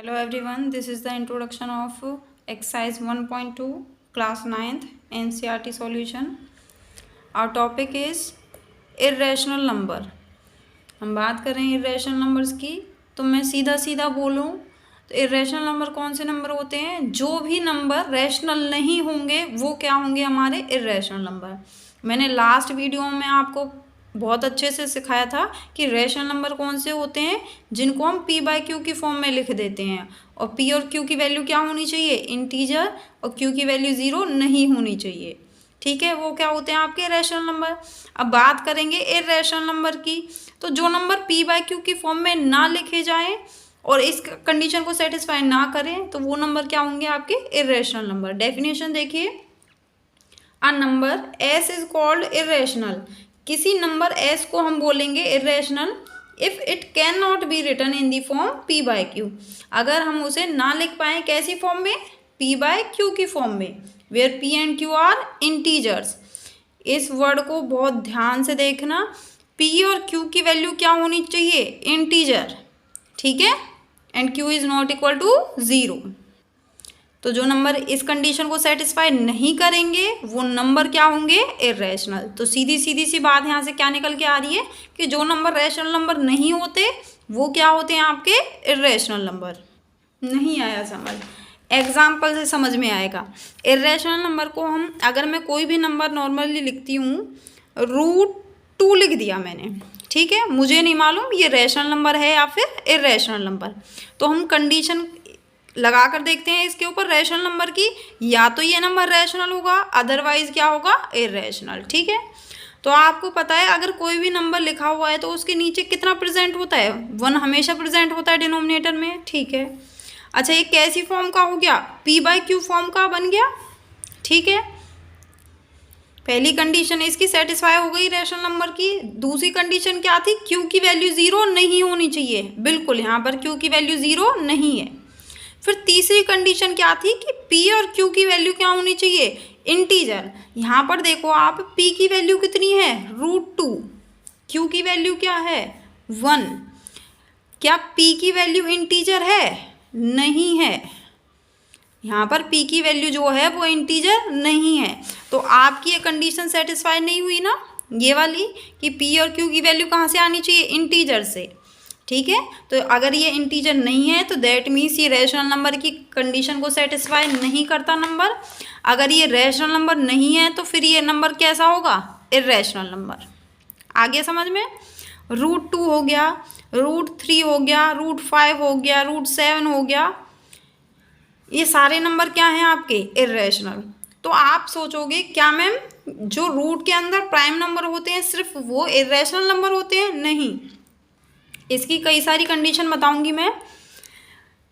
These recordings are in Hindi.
Hello everyone, this is the introduction of exercise 1.2 class 9th NCERT solution. Our topic is irrational number. हम बात कर रहे हैं irrational numbers की, तो मैं सीधा सीधा बोलूँ तो irrational number कौन से नंबर होते हैं? जो भी नंबर रैशनल नहीं होंगे वो क्या होंगे? हमारे irrational नंबर। मैंने लास्ट वीडियो में आपको बहुत अच्छे से सिखाया था कि रैशनल नंबर कौन से होते हैं जिनको हम p बाई क्यू की फॉर्म में लिख देते हैं, और p और q की वैल्यू क्या होनी चाहिए? इंटीजर, और q की वैल्यू 0 नहीं होनी चाहिए। ठीक है, वो क्या होते हैं आपके रैशनल नंबर। अब बात करेंगे इर्रेशनल नंबर की, तो जो नंबर p बाई क्यू की फॉर्म में ना लिखे जाएं और इस कंडीशन को सेटिस्फाई ना करें तो वो नंबर क्या होंगे? आपके इर्रेशनल नंबर। डेफिनेशन देखिए, a number s is called irrational. किसी नंबर s को हम बोलेंगे irrational if it can not be written in the form p by q. अगर हम उसे ना लिख पाए कैसी फॉर्म में? p बाई क्यू की फॉर्म में, where p and q are integers. इस वर्ड को बहुत ध्यान से देखना, p और q की वैल्यू क्या होनी चाहिए? इंटीजर। ठीक है, and q is not equal to 0। तो जो नंबर इस कंडीशन को सेटिस्फाई नहीं करेंगे वो नंबर क्या होंगे? इर्रेशनल। तो सीधी सीधी सी बात यहाँ से क्या निकल के आ रही है कि जो नंबर रैशनल नंबर नहीं होते वो क्या होते हैं? आपके इर्रेशनल नंबर। नहीं आया समझ? एग्जाम्पल से समझ में आएगा। इर्रेशनल नंबर को हम, अगर मैं कोई भी नंबर नॉर्मली लिखती हूँ, √2 लिख दिया मैंने, ठीक है, मुझे नहीं मालूम ये रैशनल नंबर है या फिर इर्रेशनल नंबर, तो हम कंडीशन लगा कर देखते हैं इसके ऊपर रैशनल नंबर की, या तो ये नंबर रैशनल होगा, अदरवाइज क्या होगा? इर्रेशनल। ठीक है, तो आपको पता है अगर कोई भी नंबर लिखा हुआ है तो उसके नीचे कितना प्रेजेंट होता है? 1 हमेशा प्रेजेंट होता है डिनोमिनेटर में। ठीक है, अच्छा ये कैसी फॉर्म का हो गया? p बाई क्यू फॉर्म का बन गया। ठीक है, पहली कंडीशन इसकी सेटिस्फाई हो गई रैशनल नंबर की। दूसरी कंडीशन क्या थी? q की वैल्यू 0 नहीं होनी चाहिए। बिल्कुल, यहाँ पर q की वैल्यू 0 नहीं है। फिर तीसरी कंडीशन क्या थी कि p और q की वैल्यू क्या होनी चाहिए? इंटीजर। यहाँ पर देखो आप, p की वैल्यू कितनी है? √2। q की वैल्यू क्या है? 1। क्या p की वैल्यू इंटीजर है? नहीं है। यहाँ पर p की वैल्यू जो है वो इंटीजर नहीं है, तो आपकी ये कंडीशन सेटिस्फाई नहीं हुई ना, ये वाली, कि p और q की वैल्यू कहाँ से आनी चाहिए? इंटीजर से। ठीक है, तो अगर ये इंटीजर नहीं है तो दैट मीन्स ये रैशनल नंबर की कंडीशन को सेटिस्फाई नहीं करता नंबर। अगर ये रैशनल नंबर नहीं है तो फिर ये नंबर कैसा होगा? Irrational number. आगे समझ में? √2 हो गया, √3 हो गया, √5 हो गया, √7 हो गया, ये सारे नंबर क्या हैं आपके? इर्रेशनल। तो आप सोचोगे क्या मैम जो रूट के अंदर प्राइम नंबर होते हैं सिर्फ वो इर्रेशनल नंबर होते हैं? नहीं, इसकी कई सारी कंडीशन बताऊंगी मैं।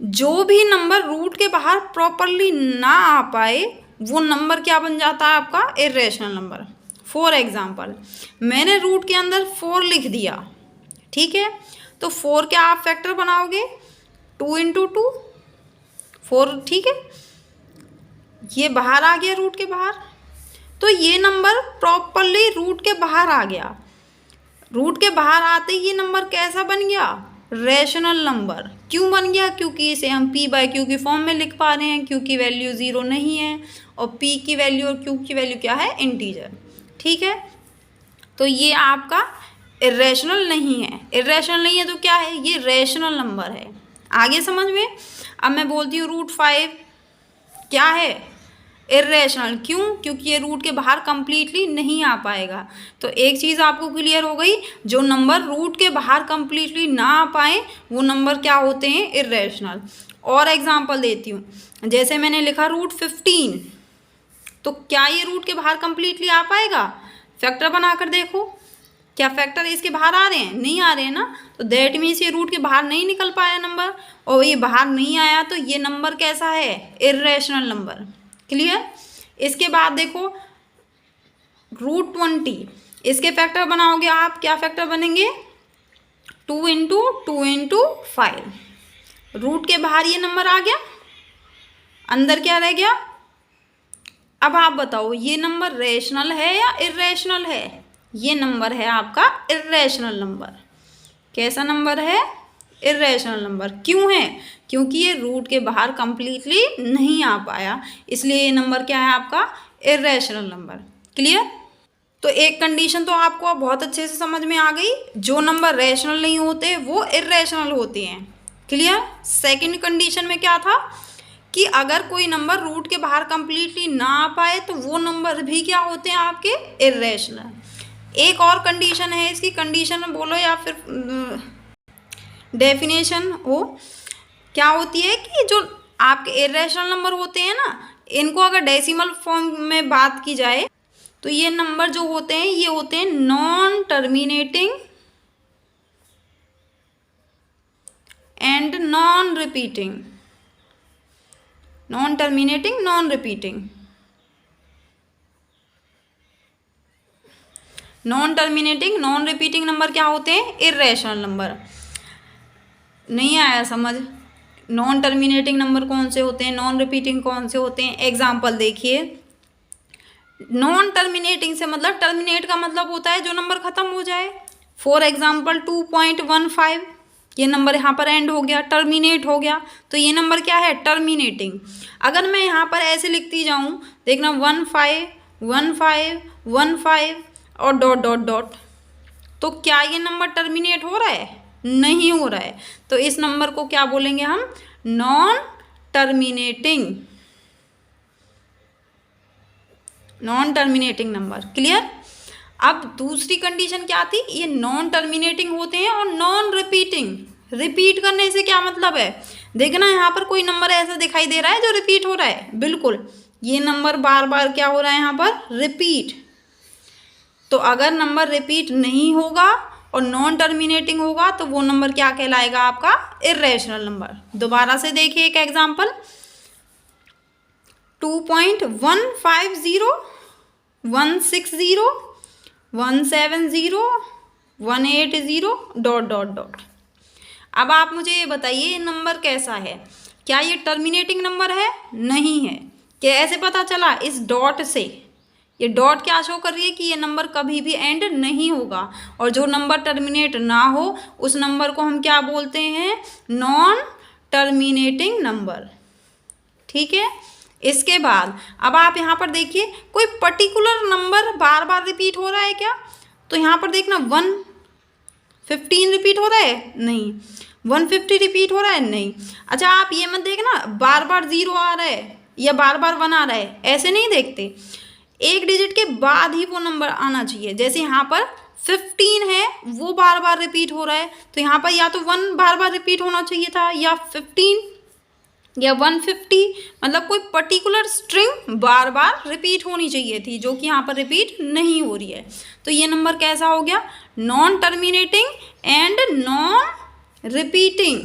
जो भी नंबर रूट के बाहर प्रॉपरली ना आ पाए वो नंबर क्या बन जाता है? आपका इर्रेशनल नंबर। फॉर एग्जाम्पल, मैंने रूट के अंदर 4 लिख दिया, ठीक है, तो 4 क्या आप फैक्टर बनाओगे? 2 × 2, 4। ठीक है, ये बाहर आ गया रूट के बाहर, तो ये नंबर प्रॉपरली रूट के बाहर आ गया। रूट के बाहर आते ही ये नंबर कैसा बन गया? Rational number. क्यों बन गया? क्योंकि इसे हम p बाई क्यू की फॉर्म में लिख पा रहे हैं, q की वैल्यू 0 नहीं है और p की वैल्यू और q की वैल्यू क्या है? इंटीजर। ठीक है, तो ये आपका इर्रेशनल नहीं है। इर्रेशनल नहीं है तो क्या है? ये रैशनल नंबर है। आगे समझ में? अब मैं बोलती हूँ √5 क्या है? इर्रेशनल। क्यों? क्योंकि ये रूट के बाहर कंप्लीटली नहीं आ पाएगा। तो एक चीज़ आपको क्लियर हो गई, जो नंबर रूट के बाहर कंप्लीटली ना आ पाए वो नंबर क्या होते हैं? इर्रेशनल। और एग्जांपल देती हूँ, जैसे मैंने लिखा √15, तो क्या ये रूट के बाहर कंप्लीटली आ पाएगा? फैक्टर बनाकर देखो, क्या फैक्टर इसके बाहर आ रहे हैं? नहीं आ रहे हैं ना, तो दैट मीन्स ये रूट के बाहर नहीं निकल पाया नंबर, और ये बाहर नहीं आया तो ये नंबर कैसा है? Irrational number. क्लियर? इसके बाद देखो √20, इसके फैक्टर बनाओगे आप, क्या फैक्टर बनेंगे? 2 × 2 × 5। रूट के बाहर ये नंबर आ गया, अंदर क्या रह गया? अब आप बताओ ये नंबर रैशनल है या इर्रेशनल है? ये नंबर है आपका इर्रेशनल नंबर। कैसा नंबर है? Irrational number. क्यों है? क्योंकि ये रूट के बाहर कंप्लीटली नहीं आ पाया, इसलिए ये नंबर क्या है आपका? Irrational number. क्लियर? तो एक कंडीशन तो आपको अब बहुत अच्छे से समझ में आ गई, जो नंबर रैशनल नहीं होते वो इर्रेशनल होते हैं। क्लियर? सेकंड कंडीशन में क्या था कि अगर कोई नंबर रूट के बाहर कंप्लीटली ना आ पाए तो वो नंबर भी क्या होते हैं आपके? इर्रेशनल। एक और कंडीशन है, इसकी कंडीशन बोलो या फिर डेफिनेशन हो, क्या होती है कि जो आपके इर्रेशनल नंबर होते हैं ना, इनको अगर डेसिमल फॉर्म में बात की जाए तो ये नंबर जो होते हैं ये होते हैं non terminating and non repeating. Non terminating, non repeating. Non terminating, non repeating number क्या होते हैं? Irrational number. नहीं आया समझ? नॉन टर्मिनेटिंग नंबर कौन से होते हैं, नॉन रिपीटिंग कौन से होते हैं? एग्जाम्पल देखिए, नॉन टर्मिनेटिंग से मतलब टर्मिनेट का मतलब होता है जो नंबर खत्म हो जाए। फॉर एग्जाम्पल 2.15, ये नंबर यहाँ पर एंड हो गया, टर्मिनेट हो गया, तो ये नंबर क्या है? टर्मिनेटिंग। अगर मैं यहाँ पर ऐसे लिखती जाऊँ, देखना 15 15 15 और डॉट डॉट डॉट, तो क्या ये नंबर टर्मिनेट हो रहा है? नहीं हो रहा है। तो इस नंबर को क्या बोलेंगे हम? Non terminating, non terminating number. Clear? अब दूसरी कंडीशन क्या थी? ये नॉन टर्मिनेटिंग होते हैं और नॉन रिपीटिंग। रिपीट करने से क्या मतलब है? देखना यहाँ पर कोई नंबर ऐसा दिखाई दे रहा है जो रिपीट हो रहा है, बिल्कुल ये नंबर बार बार क्या हो रहा है यहाँ पर? रिपीट। तो अगर नंबर रिपीट नहीं होगा और नॉन टर्मिनेटिंग होगा तो वो नंबर क्या कहलाएगा आपका? Irrational number. दोबारा से देखिए एक एग्जाम्पल, 2.150 160 170 180 डॉट डॉट डॉट। अब आप मुझे ये बताइए ये नंबर कैसा है? क्या ये टर्मिनेटिंग नंबर है? नहीं है। कैसे पता चला? इस डॉट से। ये डॉट क्या शो कर रही है कि ये नंबर कभी भी एंड नहीं होगा, और जो नंबर टर्मिनेट ना हो उस नंबर को हम क्या बोलते हैं? Non terminating number. ठीक है? इसके बाद अब आप यहाँ पर देखिए, कोई पर्टिकुलर नंबर बार बार रिपीट हो रहा है क्या? तो यहाँ पर देखना 115 रिपीट हो रहा है? नहीं। 150 रिपीट हो रहा है? नहीं। अच्छा आप ये मत देखना बार बार 0 आ रहा है या बार बार 1 आ रहा है, ऐसे नहीं देखते। एक डिजिट के बाद ही वो नंबर आना चाहिए। जैसे यहाँ पर 15 है, वो बार बार रिपीट हो रहा है, तो यहाँ पर या तो 1 बार बार रिपीट होना चाहिए था, या 15 या 150, मतलब कोई पर्टिकुलर स्ट्रिंग बार बार रिपीट होनी चाहिए थी, जो कि यहाँ पर रिपीट नहीं हो रही है। तो ये नंबर कैसा हो गया? Non terminating and non repeating.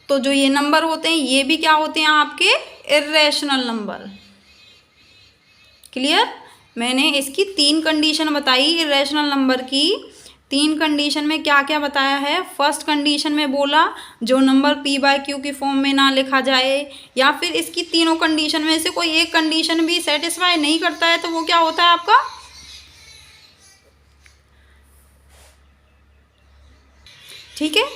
तो जो ये नंबर होते हैं ये भी क्या होते हैं आपके? Irrational number. क्लियर? मैंने इसकी 3 कंडीशन बताई इर्रेशनल नंबर की। 3 कंडीशन में क्या क्या बताया है? फर्स्ट कंडीशन में बोला जो नंबर p/q की फॉर्म में ना लिखा जाए, या फिर इसकी तीनों कंडीशन में से कोई एक कंडीशन भी सेटिस्फाई नहीं करता है तो वो क्या होता है आपका? ठीक है?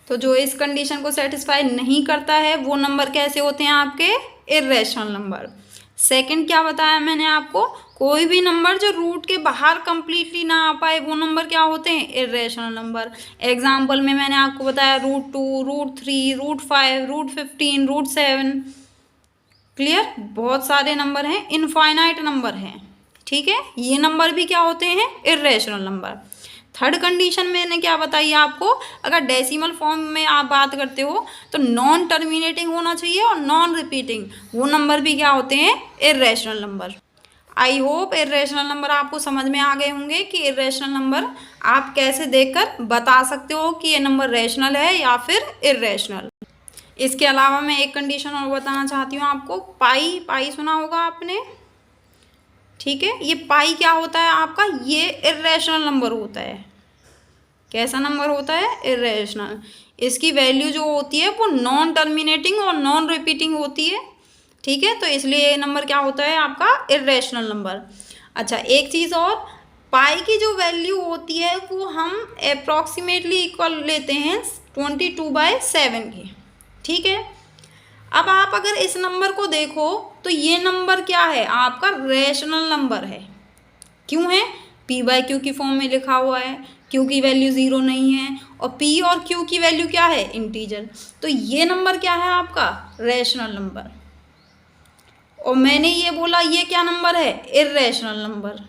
तो जो इस कंडीशन को सेटिस्फाई नहीं करता है वो नंबर कैसे होते हैं आपके? Irrational number. सेकंड क्या बताया मैंने आपको? कोई भी नंबर जो रूट के बाहर कंप्लीटली ना आ पाए वो नंबर क्या होते हैं? Irrational number. एग्जाम्पल में मैंने आपको बताया √2, √3, √5, √15, √7। क्लियर? बहुत सारे नंबर हैं, इनफाइनाइट नंबर हैं। ठीक है? ये नंबर भी क्या होते हैं? Irrational number. थर्ड कंडीशन मैंने क्या बताई आपको? अगर डेसिमल फॉर्म में आप बात करते हो तो नॉन टर्मिनेटिंग होना चाहिए और नॉन रिपीटिंग, वो नंबर भी क्या होते हैं? Irrational number. I hope irrational number आपको समझ में आ गए होंगे कि इर्रेशनल नंबर आप कैसे देखकर बता सकते हो कि ये नंबर रेशनल है या फिर इर्रेशनल। इसके अलावा मैं एक कंडीशन और बताना चाहती हूँ आपको। पाई सुना होगा आपने? ठीक है? ये पाई क्या होता है आपका? ये इर्रेशनल नंबर होता है। कैसा नंबर होता है? इर्रेशनल। इसकी वैल्यू जो होती है वो नॉन टर्मिनेटिंग और नॉन रिपीटिंग होती है। ठीक है? तो इसलिए ये नंबर क्या होता है आपका? Irrational number. अच्छा एक चीज़ और, पाई की जो वैल्यू होती है वो हम अप्रॉक्सीमेटली इक्वल लेते हैं 22/7 की, ठीक है। अब आप अगर इस नंबर को देखो तो ये नंबर क्या है, आपका रेशनल नंबर है। क्यों है, p/q की फॉर्म में लिखा हुआ है, q की वैल्यू 0 नहीं है और p और q की वैल्यू क्या है, इंटीजर। तो ये नंबर क्या है, आपका रेशनल नंबर। और मैंने ये बोला ये क्या नंबर है, इर्रेशनल नंबर।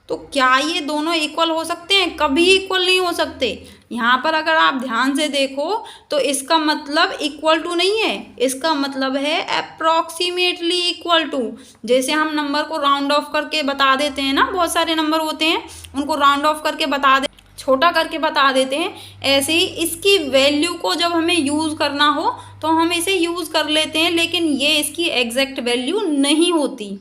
तो क्या ये दोनों इक्वल हो सकते हैं, कभी इक्वल नहीं हो सकते। यहाँ पर अगर आप ध्यान से देखो तो इसका मतलब इक्वल टू नहीं है, इसका मतलब है अप्रॉक्सीमेटली इक्वल टू। जैसे हम नंबर को राउंड ऑफ करके बता देते हैं ना, बहुत सारे नंबर होते हैं उनको राउंड ऑफ करके बता दे, छोटा करके बता देते हैं, ऐसे ही इसकी वैल्यू को जब हमें यूज़ करना हो तो हम इसे यूज़ कर लेते हैं, लेकिन ये इसकी एग्जैक्ट वैल्यू नहीं होती।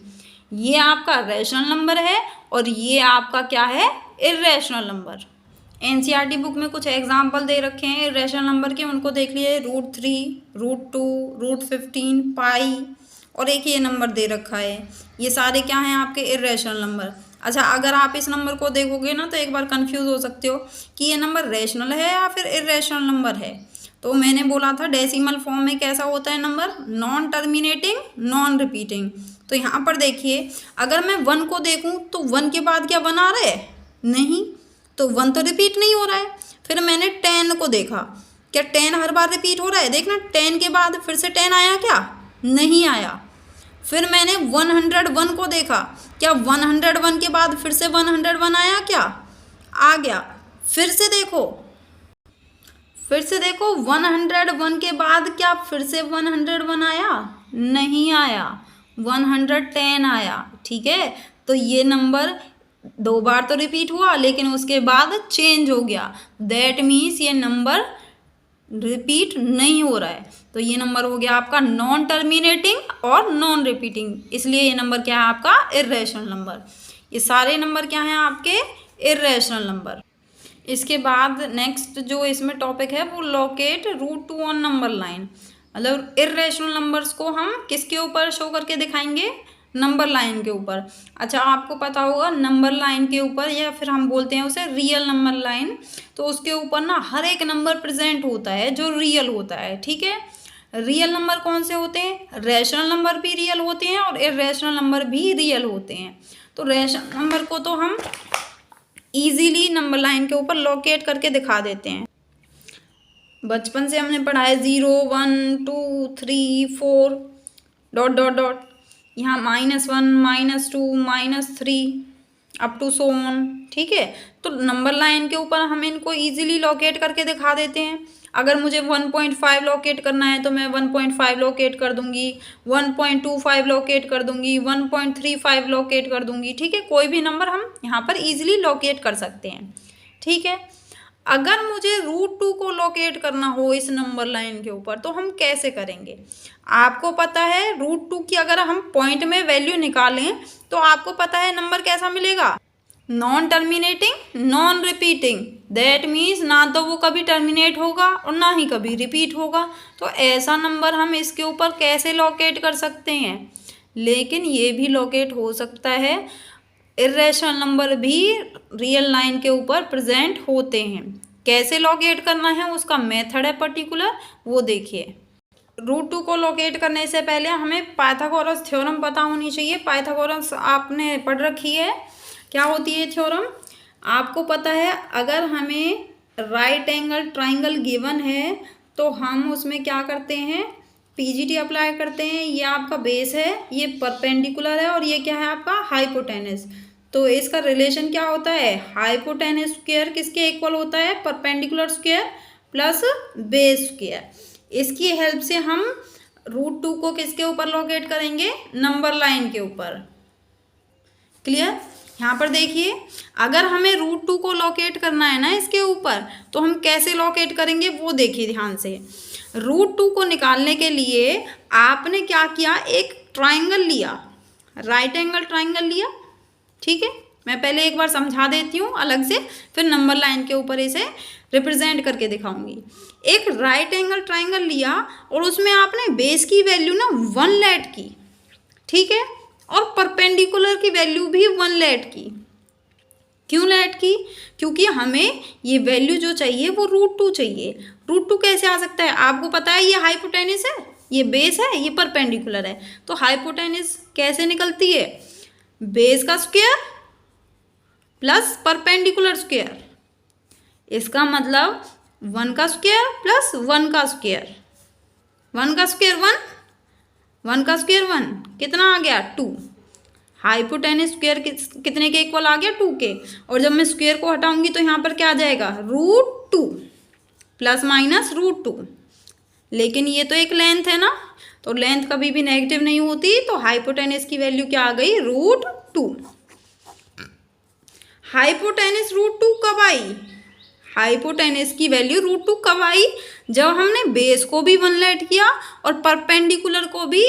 ये आपका रेशनल नंबर है और ये आपका क्या है, इर्रेशनल नंबर। एनसीईआरटी बुक में कुछ एग्जाम्पल दे रखे हैं इर्रेशनल नंबर के, उनको देख लीजिए, √3, √2, √15, पाई, और एक ये नंबर दे रखा है। ये सारे क्या हैं, आपके इर्रेशनल नंबर। अच्छा, अगर आप इस नंबर को देखोगे ना तो एक बार कंफ्यूज हो सकते हो कि ये नंबर रेशनल है या फिर इर्रेशनल नंबर है। तो मैंने बोला था डेसिमल फॉर्म में कैसा होता है number, non terminating, non repeating. तो यहाँ पर देखिए, अगर मैं 1 को देखूँ तो 1 के बाद क्या 1 आ रहा है, नहीं, तो 1 तो रिपीट नहीं हो रहा है। फिर मैंने 10 को देखा, क्या 10 हर बार रिपीट हो रहा है, देखना 10 के बाद फिर से 10 आया क्या, नहीं आया। फिर मैंने 101 को देखा, क्या 101 के बाद फिर से 101 आया क्या, आ गया। फिर से देखो 101 के बाद क्या फिर से 101 आया, नहीं आया, 110 आया, ठीक है। तो ये नंबर 2 बार तो रिपीट हुआ लेकिन उसके बाद चेंज हो गया, दैट मीन्स ये नंबर रिपीट नहीं हो रहा है। तो ये नंबर हो गया आपका नॉन टर्मिनेटिंग और नॉन रिपीटिंग, इसलिए ये नंबर क्या है आपका इर्रेशनल नंबर। ये सारे नंबर क्या हैं आपके इर्रेशनल नंबर। इसके बाद नेक्स्ट जो इसमें टॉपिक है वो लोकेट √2 ऑन नंबर लाइन। मतलब इर्रेशनल नंबर्स को हम किसके ऊपर शो करके दिखाएंगे, नंबर लाइन के ऊपर। अच्छा, आपको पता होगा नंबर लाइन के ऊपर, या फिर हम बोलते हैं उसे रियल नंबर लाइन, तो उसके ऊपर ना हर एक नंबर प्रेजेंट होता है जो रियल होता है, ठीक है। रियल नंबर कौन से होते हैं, रेशनल नंबर भी रियल होते हैं और इर्रेशनल नंबर भी रियल होते हैं। तो रेशनल नंबर को तो हम इजीली नंबर लाइन के ऊपर लोकेट करके दिखा देते हैं। बचपन से हमने पढ़ा है 0, 1, 2, 3, 4 डॉट डॉट डॉट, यहाँ -1, -2, -3 अप टू सो ऑन, ठीक है। तो नंबर लाइन के ऊपर हम इनको इजीली लोकेट करके दिखा देते हैं। अगर मुझे 1.5 लोकेट करना है तो मैं 1.5 लोकेट कर दूंगी, 1.25 लोकेट कर दूंगी, 1.35 लोकेट कर दूंगी, ठीक है। कोई भी नंबर हम यहाँ पर इजीली लोकेट कर सकते हैं, ठीक है। अगर मुझे √2 को लोकेट करना हो इस नंबर लाइन के ऊपर तो हम कैसे करेंगे। आपको पता है √2 की अगर हम पॉइंट में वैल्यू निकालें तो आपको पता है नंबर कैसा मिलेगा, non terminating, non repeating. That means ना तो वो कभी टर्मिनेट होगा और ना ही कभी रिपीट होगा। तो ऐसा नंबर हम इसके ऊपर कैसे लोकेट कर सकते हैं। लेकिन ये भी लोकेट हो सकता है, इर्रेशनल नंबर भी रियल लाइन के ऊपर प्रेजेंट होते हैं। कैसे लोकेट करना है उसका मेथड है पर्टिकुलर, वो देखिए। √2 को लोकेट करने से पहले हमें पाइथागोरस थ्योरम पता होनी चाहिए। पाइथागोरस आपने पढ़ रखी है, क्या होती है थ्योरम, आपको पता है। अगर हमें राइट एंगल ट्राइंगल गिवन है तो हम उसमें क्या करते हैं, पीजीटी अप्लाई करते हैं। ये आपका बेस है, ये परपेंडिकुलर है और ये क्या है आपका हाइपोटेनस। तो इसका रिलेशन क्या होता है, हाइपोटेनस स्क्वायर किसके इक्वल होता है, perpendicular square plus base square. इसकी हेल्प से हम √2 को किसके ऊपर लोकेट करेंगे, नंबर लाइन के ऊपर। क्लियर। यहाँ पर देखिए, अगर हमें √2 को लोकेट करना है ना इसके ऊपर, तो हम कैसे लोकेट करेंगे वो देखिए ध्यान से। √2 को निकालने के लिए आपने क्या किया, एक ट्राइंगल लिया, राइट एंगल ट्राइंगल लिया, ठीक है। मैं पहले एक बार समझा देती हूँ अलग से, फिर नंबर लाइन के ऊपर इसे रिप्रेजेंट करके दिखाऊंगी। एक राइट एंगल ट्राइंगल लिया और उसमें आपने बेस की वैल्यू ना 1 लेट की, ठीक है, और परपेंडिकुलर की वैल्यू भी 1 लेट की। क्यों लेट की? क्योंकि हमें ये वैल्यू जो चाहिए वो √2 चाहिए। √2 कैसे आ सकता है? आपको पता है ये हाइपोटेनिस है, ये बेस है, ये परपेंडिकुलर है, तो हाइपोटेनिस कैसे निकलती है? बेस का स्क्वायर प्लस परपेंडिकुलर स्क्वायर। इसका मतलब 1 का स्क्वायर प्लस 1 का स्क्वायर। 1 का स्क्वायर 1, 1 का स्क्वायर 1, कितना आ गया? 2। हाइपोटेनिस स्क्वायर कितने के इक्वल आ गया? 2 के। और जब मैं स्क्वायर को हटाऊंगी तो यहाँ पर क्या आ जाएगा? √2 प्लस माइनस √2। लेकिन ये तो एक लेंथ है ना, तो लेंथ कभी भी नेगेटिव नहीं होती, तो हाइपोटेनिस की वैल्यू क्या आ गई? √2। हाइपोटेनिस √2 कब आई? हाइपोटेनिस की वैल्यू √2 कब आई? जब हमने बेस को भी 1 लेट किया और परपेंडिकुलर को भी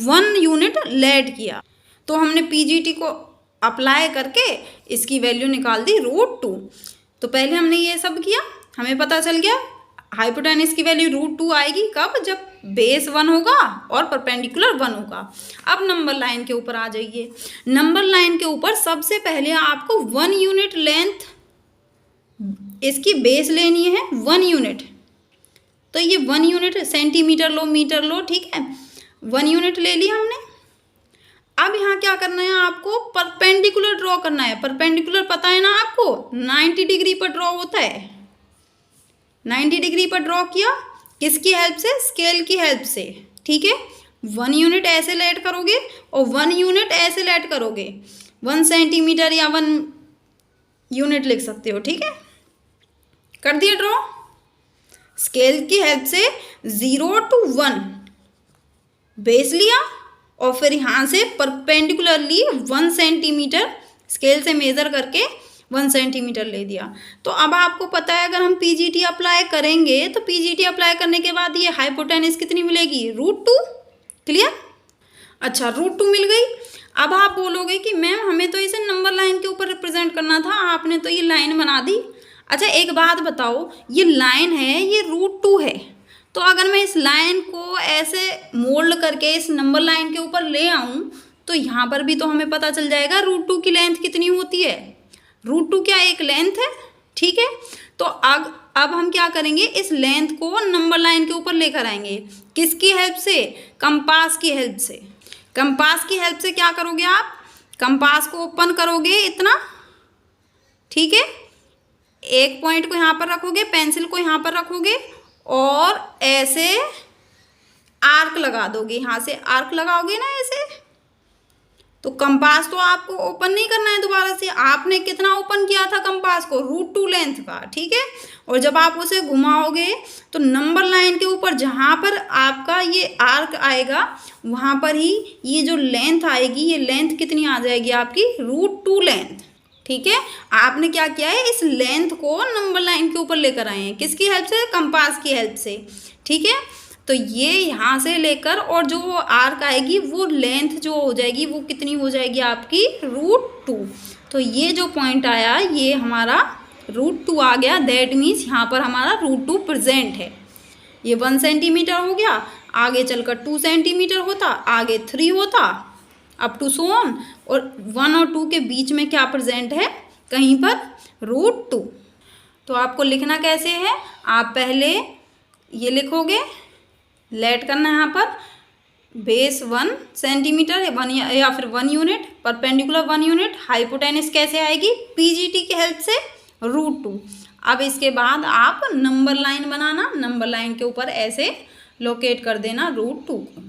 1 यूनिट लेट किया, तो हमने पीजीटी को अप्लाई करके इसकी वैल्यू निकाल दी √2। तो पहले हमने ये सब किया, हमें पता चल गया हाइपोटेनिस की वैल्यू √2 आएगी कब? जब बेस 1 होगा और परपेंडिकुलर 1 होगा। अब नंबर लाइन के ऊपर आ जाइए। नंबर लाइन के ऊपर सबसे पहले आपको 1 यूनिट लेंथ इसकी बेस लेनी है, 1 यूनिट। तो ये 1 यूनिट सेंटीमीटर लो, मीटर लो, ठीक है, 1 यूनिट ले लिया हमने। अब यहाँ क्या करना है? आपको परपेंडिकुलर ड्रॉ करना है। परपेंडिकुलर पता है ना आपको, 90 डिग्री पर ड्रॉ होता है। 90 डिग्री पर ड्रॉ किया, किसकी हेल्प से? स्केल की हेल्प से, ठीक है। 1 यूनिट ऐसे लेट करोगे और 1 यूनिट ऐसे लेट करोगे, 1 सेंटीमीटर या 1 यूनिट लिख सकते हो, ठीक है। कर दिया ड्रॉ। स्केल की हेल्प से 0 to 1 बेस लिया और फिर यहाँ से परपेंडिकुलरली 1 सेंटीमीटर स्केल से मेज़र करके 1 सेंटीमीटर ले दिया। तो अब आपको पता है अगर हम पीजीटी अप्लाई करेंगे तो पीजीटी अप्लाई करने के बाद ये हाइपोटेनिस कितनी मिलेगी? √2। क्लियर? अच्छा, √2 मिल गई। अब आप बोलोगे कि मैम हमें तो इसे नंबर लाइन के ऊपर रिप्रेजेंट करना था, आपने तो ये लाइन बना दी। अच्छा एक बात बताओ, ये लाइन है, ये √2 है, तो अगर मैं इस लाइन को ऐसे मोल्ड करके इस नंबर लाइन के ऊपर ले आऊँ तो यहाँ पर भी तो हमें पता चल जाएगा √2 की लेंथ कितनी होती है। √2 क्या एक लेंथ है, ठीक है। तो अब हम क्या करेंगे? इस लेंथ को नंबर लाइन के ऊपर लेकर आएंगे। किसकी हेल्प से? कंपास की हेल्प से। कंपास की हेल्प से क्या करोगे आप? कंपास को ओपन करोगे इतना, ठीक है, एक पॉइंट को यहाँ पर रखोगे, पेंसिल को यहाँ पर रखोगे और ऐसे आर्क लगा दोगे। यहाँ से आर्क लगाओगे ना ऐसे, तो कंपास तो आपको ओपन नहीं करना है दोबारा से। आपने कितना ओपन किया था कंपास को? √2 लेंथ का, ठीक है। और जब आप उसे घुमाओगे तो नंबर लाइन के ऊपर जहाँ पर आपका ये आर्क आएगा वहाँ पर ही ये जो लेंथ आएगी, ये लेंथ कितनी आ जाएगी आपकी? √2 लेंथ, ठीक है। आपने क्या किया है? इस लेंथ को नंबर लाइन के ऊपर लेकर आए हैं। किसकी हेल्प से? कंपास की हेल्प से, ठीक है। तो ये यहाँ से लेकर और जो आर्क आएगी वो लेंथ जो हो जाएगी वो कितनी हो जाएगी आपकी? √2। तो ये जो पॉइंट आया ये हमारा √2 आ गया। दैट मीन्स यहाँ पर हमारा √2 प्रेजेंट है। ये 1 सेंटीमीटर हो गया, आगे चलकर 2 सेंटीमीटर होता, आगे 3 होता, अप टू सो ऑन, और 1 और 2 के बीच में क्या प्रेजेंट है? कहीं पर √2। तो आपको लिखना कैसे है? आप पहले ये लिखोगे, लेट करना है यहाँ पर बेस 1 सेंटीमीटर या फिर 1 यूनिट, परपेंडिकुलर 1 यूनिट, हाइपोटेनिस कैसे आएगी? पीजीटी की हेल्प से √2। अब इसके बाद आप नंबर लाइन बनाना, नंबर लाइन के ऊपर ऐसे लोकेट कर देना √2 को।